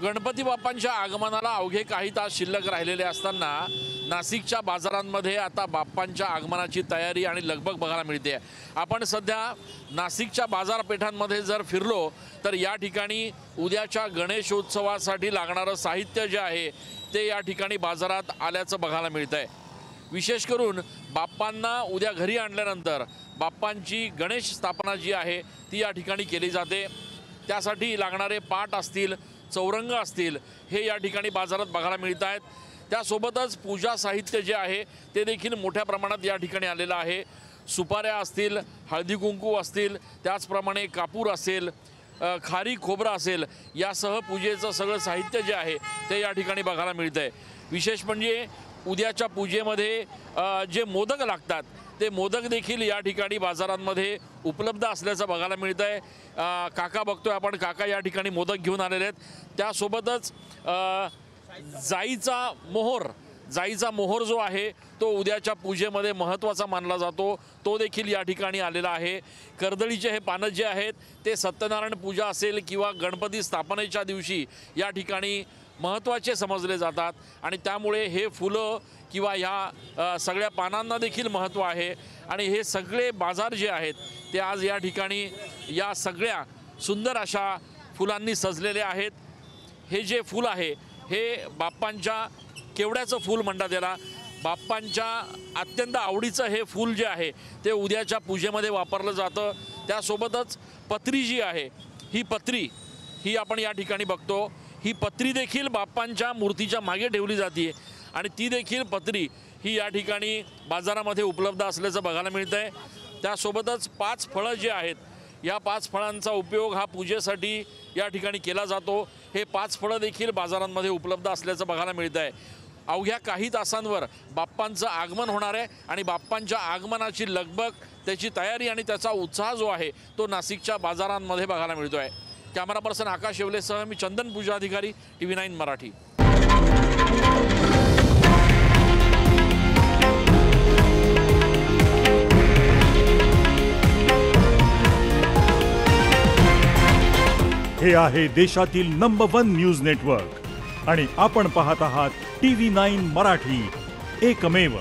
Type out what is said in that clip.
गणपती बाप्पांच्या आगमनाला अवघे काही तास शिल्लक राहिलेले असताना नाशिकच्या बाजारांमध्ये आता बाप्पांच्या आगमनाची तयारी आणि लगबग बघायला मिळते। आपण सध्या नाशिकच्या बाजारपेठांमध्ये जर फिरलो तर या ठिकाणी उद्याच्या गणेशोत्सवासाठी लागणारं साहित्य जे आहे ते या ठिकाणी बाजारात आल्याचं बघायला मिळतंय। विशेष करून बाप्पांना उद्या घरी आणल्यानंतर बाप्पांची गणेश स्थापना जी आहे ती या ठिकाणी केली जाते। त्यासाठी लागणारे पाट असतील, चौरंग असतील, हे या ठिकाणी बाजारात बघायला मिळत आहेत। त्यासोबतच पूजा साहित्य जे आहे ते देखील मोठ्या प्रमाणात या ठिकाणी आलेलं आहे। सुपाऱ्या असतील, हळदी कुंकू असतील, त्याचप्रमाणे कापूर असेल, खारी खोबरं असेल, यासह पूजेचं सगळं साहित्य जे आहे ते या ठिकाणी बघायला मिळतंय। विशेष म्हणजे उद्याच्या पूजेमध्ये जे मोदक लागतात ते मोदक देखील या ठिकाणी बाजारांमध्ये उपलब्ध असल्याचं बघायला मिळतंय। काका बघतोय आपण, काका या ठिकाणी मोदक घेऊन आलेले आहेत। त्यासोबतच जाईचा मोहर जो आहे तो उद्याच्या पूजेमध्ये महत्त्वाचा मानला जातो, तो देखील या ठिकाणी आलेला आहे। कर्दळीचे हे पानं जे आहेत ते सत्यनारायण पूजा असेल किंवा गणपती स्थापनेच्या दिवशी या ठिकाणी महत्त्वाचे समजले जातात आणि त्यामुळे हे फुलं किंवा ह्या सगळ्या पानांना देखील महत्त्व आहे। आणि हे सगळे बाजार जे आहेत ते आज या ठिकाणी या सगळ्या सुंदर अशा फुलांनी सजलेले आहेत। हे जे फूल आहे हे बाप्पांच्या केवड्याचं फूल म्हणतात याला। बाप्पांच्या अत्यंत आवडीचं हे फूल जे आहे ते उद्याच्या पूजेमध्ये वापरलं जातं। त्यासोबतच पत्री जी आहे ही पत्री ही आपण या ठिकाणी बघतो, ही पत्री देखील बाप्पांच्या मूर्तीच्या मागे ठेवली जाते आणि ती देखील पत्री ही या ठिकाणी बाजारामध्ये उपलब्ध असल्याचं बघायला मिळतंय। त्यासोबतच 5 फळं जे आहेत या 5 फळांचा उपयोग हा पूजेसाठी या ठिकाणी केला जातो। हे 5 फळं देखील बाजारांमध्ये उपलब्ध असल्याचं बघायला मिळतंय। अवघ्या काही तासांवर बाप्पांचं आगमन होणार आहे आणि बाप्पांच्या आगमनाची लगबग, त्याची तयारी आणि त्याचा उत्साह जो आहे तो नाशिकच्या बाजारांमध्ये बघायला मिळतोय। कॅमेरा पर्सन आकाश येवलेसह मी चंदन पूजा अधिकारी, TV9 मराठी। हे आहे देशातील नंबर 1 न्यूज नेटवर्क आणि आपण पाहत आहात TV9 मराठी, एकमेव।